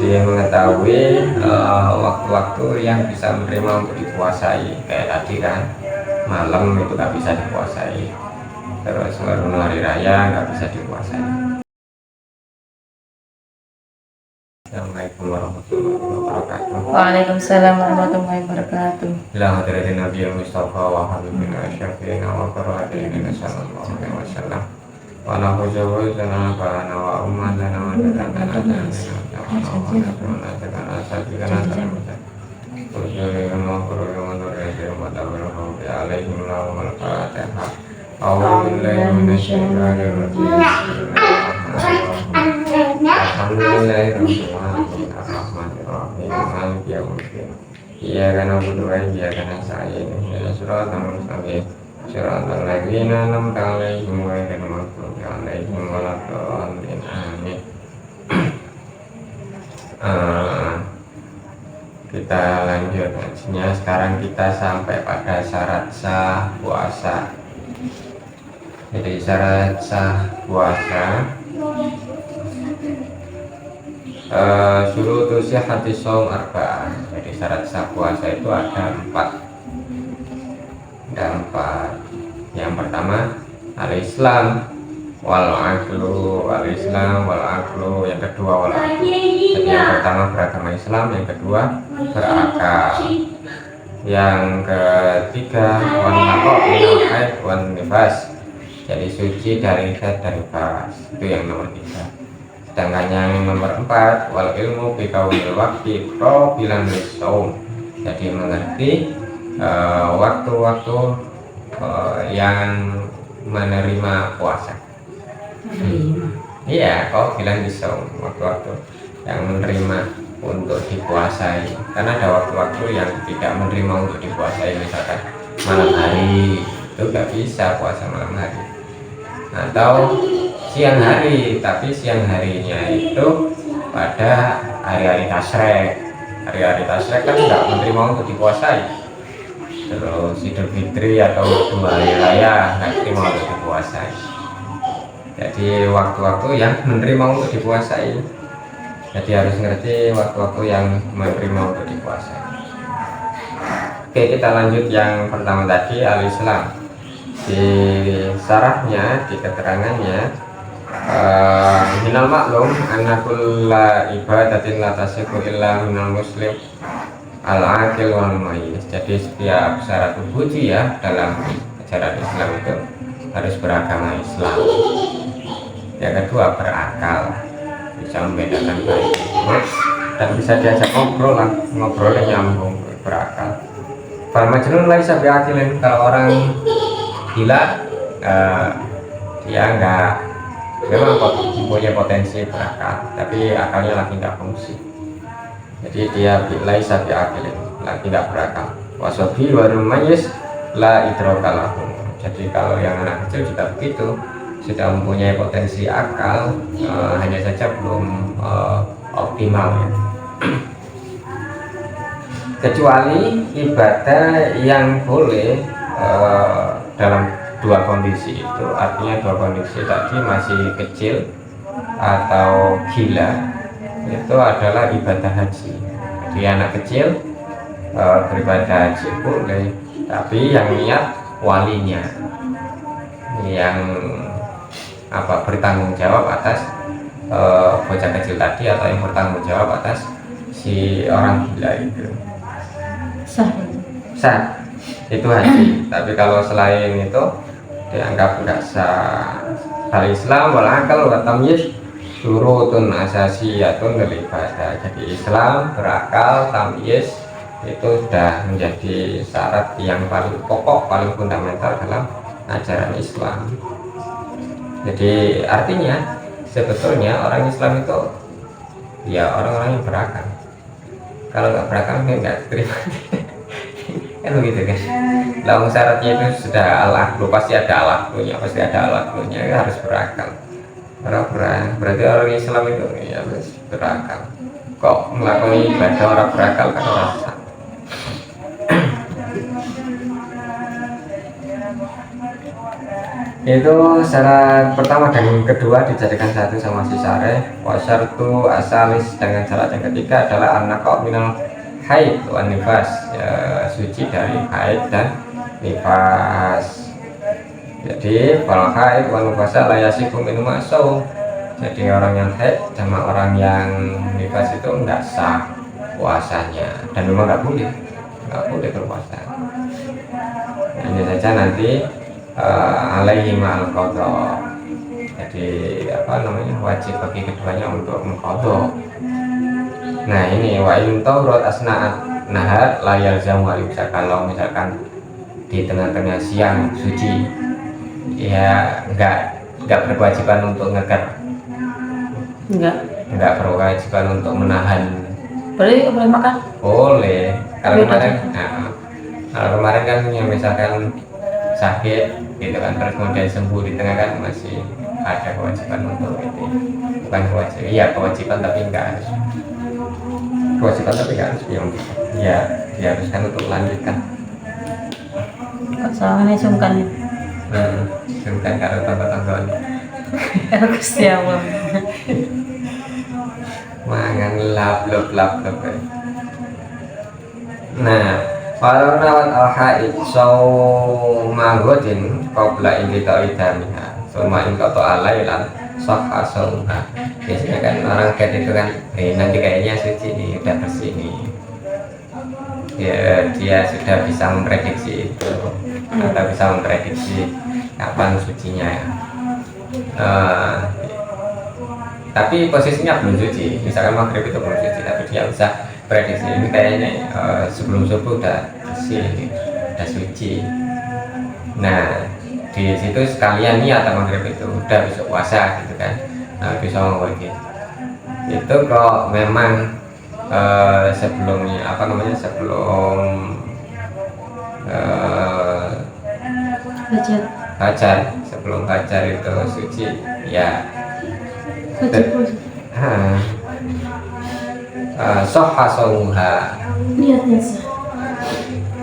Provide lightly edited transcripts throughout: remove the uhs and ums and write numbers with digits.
jadi mengetahui waktu-waktu yang bisa menerima untuk dipuasai. Kayak tadi kan, malam itu nggak bisa dipuasai, terus baru hari raya nggak bisa dipuasai. Assalamualaikum warahmatullahi wabarakatuh. Waalaikumsalam warahmatullahi wabarakatuh. Ila hadratin Nabi Mustafa wa habibina syafi'ina wa qurratina sallallahu alaihi wasallam. Wa nahujul lana ba'ana wa ummatana wa dadana Iya karena butuh aja karena saya ini surat al-mustaqim siratal ladzina an'amta 'alaihim ghairil maghdubi 'alaihim waladdallin amin. Kita lanjut ngajinya. Sekarang kita sampai pada syarat sah puasa. Jadi syarat sah puasa syurutu sihhati shaum arba'ah. Jadi syarat sah puasa itu ada empat. Yang pertama al-Islam wal aqlu, al-Islam wal aqlu. Yang kedua wal aqlu. Jadi yang pertama beragama Islam, yang kedua berakal, yang ketiga wan naqo minal haid wan nifas. Jadi suci dari haid dan nifas. Itu yang nomor 3. Sedangkan yang nomor 4 wal ilmu bi kaunil waqti qabilan lis-shaum. Jadi mengerti waktu-waktu yang menerima puasa. Iya, kok bilang bisa waktu-waktu yang menerima untuk dipuasai. Karena ada waktu-waktu yang tidak menerima untuk dipuasai, misalkan malam hari itu nggak bisa puasa malam hari, atau siang hari, tapi siang harinya itu pada hari-hari tasyrik. Hari-hari tasyrik kan nggak menerima untuk dipuasai. Terus Idul Fitri atau 2 hari raya nggak terima untuk dipuasai. Jadi waktu-waktu yang menerima untuk dipuasai. Jadi harus ngerti waktu-waktu yang menerima untuk dipuasai. Oke, kita lanjut yang pertama tadi al-Islam. Di syarahnya, di keterangannya, minal maklum anna kulla ibadatin la tasihu illa minal muslim al-aqil wal mumayyiz. Jadi setiap syarat ubudiyah dalam ajaran Islam itu harus beragama Islam. Yang kedua berakal, bisa membedakan baik dan bisa diajak ngobrol lah, ngobrolnya nyambung, berakal. Fal majnun laisa biaqilin. Kalau orang gila dia memang punya potensi berakal, tapi akalnya lagi nggak fungsi. Jadi dia laisa biaqilin, lagi nggak berakal. Wasofi warul mayyiz la idraka lahum. Jadi kalau yang anak kecil juga begitu, sudah mempunyai potensi akal, hanya saja belum optimal ya. Kecuali ibadah yang boleh dalam 2 kondisi itu, artinya 2 kondisi tadi masih kecil atau gila, itu adalah ibadah haji. Jadi anak kecil beribadah haji boleh, tapi yang niat walinya yang bertanggung jawab atas bocah kecil tadi, atau yang bertanggung jawab atas si orang gila itu. Sah itu haji. Tapi kalau selain itu dianggap enggak sah. Al-Islam wal aql wa tamyiz syurutun asasiyatun lil ibadah. Jadi Islam, berakal, tamyiz itu sudah menjadi syarat yang paling pokok, paling fundamental dalam ajaran Islam. Jadi artinya sebetulnya orang Islam itu ya orang-orang yang berakal. Kalau nggak berakal nggak terima. Kan begitu kan. Lalu syaratnya itu sudah al-aqlu, pasti ada al-aqlunya, harus berakal. Berarti orang Islam itu ya harus berakal. Kok melakukan ibadah orang berakal kan rasa. Itu syarat pertama dan kedua dijadikan satu sama si syareh. Wa syartu asalis, dengan syarat yang ketiga adalah anak kau minal haid wan nifas, ya, suci dari haid dan nifas. Jadi kalau haid wan nifasa layasikum minum aso. Jadi orang yang haid sama orang yang nifas itu enggak sah puasanya, dan memang nggak boleh berpuasa. Nah, ini saja nanti alaihi ma'al qadha. Jadi apa namanya, wajib bagi keduanya untuk mengqadha. Nah ini wa in tawrat asna'at nahar la yalzamu al-imsak. Kalau misalkan di tengah-tengah siang suci, ya nggak berkewajiban untuk ngeker, nggak berkewajiban untuk menahan. Boleh makan? Boleh. Kalau Boleh kemarin, kalau kemarin kan yang misalkan sakit gitu kan, terus kemudian sembuh di tengah kan, masih ada kewajiban untuk itu. Bukan kewajiban, iya kewajiban tapi enggak harus. Kewajiban tapi enggak harus ya diharuskan untuk melanjutkan. Kok soalnya sungkan. Sungkan karo tangga-tanggaan. Gusti Allah. Mangan lap. Nah, kalau nawat al-haid saumagodin qabla inqita idamiha summa inqata alailan sahha saumha. Biasanya kan orang haid itu kan nanti kayaknya suci nih, udah bersih nih, ya, dia sudah bisa memprediksi itu atau bisa memprediksi kapan sucinya. Tapi posisinya belum suci, misalkan maghrib itu belum suci, tapi dia bisa prediksi ini kayaknya sebelum subuh udah bersih, udah suci. Nah di situ sekalian niat maghrib itu udah besok puasa gitu kan. Nah bisa ngomong gitu. Itu kok memang sebelumnya apa namanya, sebelum sebelum fajar itu suci ya. Soha saumuha, Niatnya sah.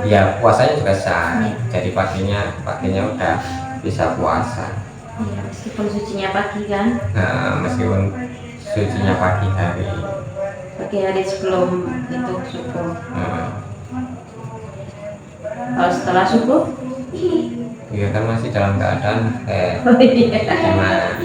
ya puasanya juga sah. Jadi paginya udah bisa puasa. Iya, meskipun sucinya pagi kan. Nah, meskipun sucinya pagi hari. Pagi hari sebelum itu subuh. Kalau setelah subuh? Iya kan masih dalam keadaan kayak Oh iya. gimana?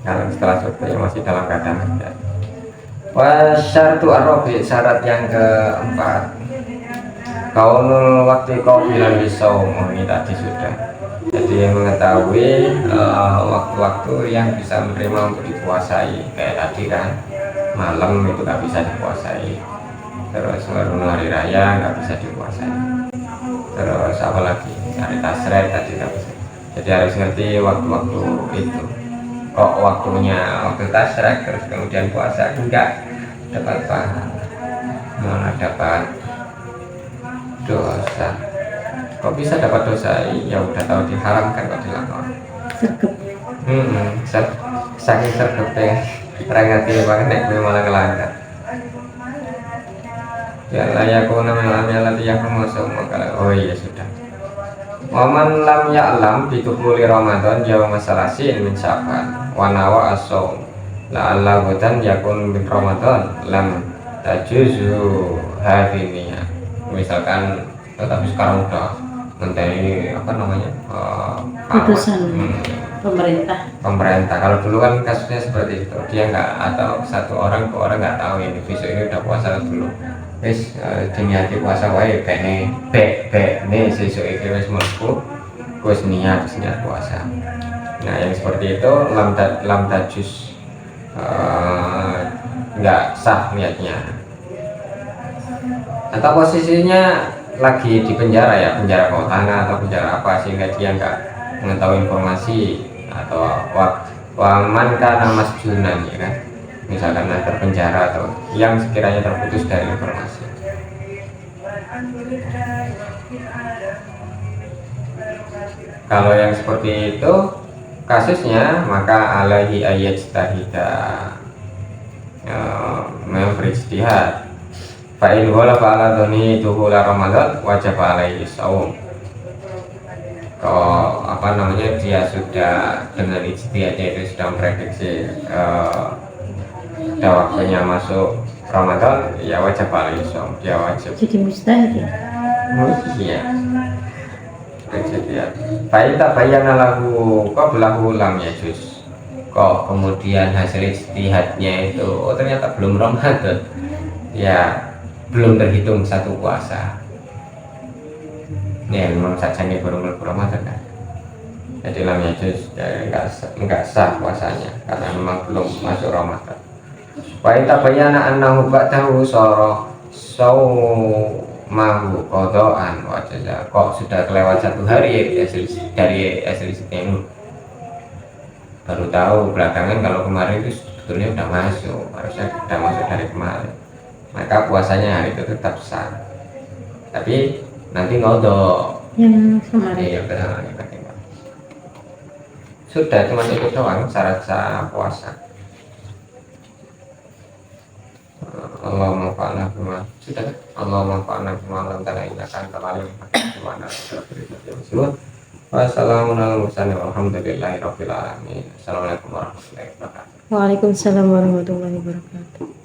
Kalau setelah subuh ya masih dalam keadaan ada. Wasyartu arabi, syarat yang keempat, kaunul waktu kau bilang disaum. Ini tadi sudah. Jadi mengetahui waktu-waktu yang bisa menerima untuk dipuasai. Kayak tadi kan malam itu nggak bisa dipuasai. Terus baru hari raya nggak bisa dipuasai. Terus apa lagi? Hari tasret tadi nggak bisa. Jadi harus ngerti waktu-waktu itu. Kok waktunya waktu tasrek terus kemudian puasa enggak dapat pahala, malah dapat dosa. Kok bisa dapat dosa? Ya udah tahu diharamkan kok dilakukan. Saking sergepnya orang ngerti banget nek gue malah ngelanggar. Ya layak aku namanya lati yang masuk makalah. Oh iya sudah. Waman lam ya'lam bituhuli Ramadan yaum masalasin min Sya'ban wa nawa as-shaum la'alla hudan yakun min Ramadan lam tajuzu hadiniya. Misalkan tetapi sekarang udah menteri apa namanya putusan pemerintah. Kalau dulu kan kasusnya seperti itu, dia nggak, atau satu orang dua orang nggak tahu ini besok ini udah puasa dulu. Wis diniati puasa wae bene nih sesuk iki wis mlebu wis niat puasa. Nah yang seperti itu lam tajus, nggak sah niatnya. Atau posisinya lagi di penjara ya, penjara kotana atau penjara apa, sehingga dia nggak mengetahui informasi, atau waman kana masjunan ya kan, misalkan terpenjara atau yang sekiranya terputus dari informasi. Kalau yang seperti itu kasusnya, maka alaihi ayat tahida, memang berijtihad. Fa'in wala fa'ala dhoni duhula Ramadan wajib alaihi saum. Kalau apa namanya dia sudah dengan ijtihadnya itu sudah memprediksi ada waktunya masuk Ramadan, ya wajib alaihi saum, dia wajib. Jadi mustahil ya. Iya. Kejadian. Fa'in tabayyana lahu qablahu lam yajuz. Kok kemudian hasil ijtihadnya itu ternyata belum Ramadan, ya belum terhitung satu puasa. Ya memang saja ini baru mulai Ramadan kan. Jadi lam yajuz, ya, enggak sah puasanya karena memang belum masuk Ramadan. Wa tabayyana annahu ba'dahu sara saumahu qada'an wa jaza. Kok sudah kelewat satu hari ya, dari hasil ijtihad, baru tahu belakangan kalau kemarin itu sebetulnya udah masuk, harusnya udah masuk dari kemarin, maka puasanya hari itu tetap sah, tapi nanti ngodok Yang kemarin. iya benar, sudah cuma itu doang syarat sah puasa. Allah manfaatna bima sudah kan? Allah manfaatna bima lam talaina kan terlalu gimana sudah. Wassalamualaikum warahmatullahi wabarakatuh. Assalamualaikum warahmatullahi wabarakatuh. Waalaikumsalam warahmatullahi wabarakatuh.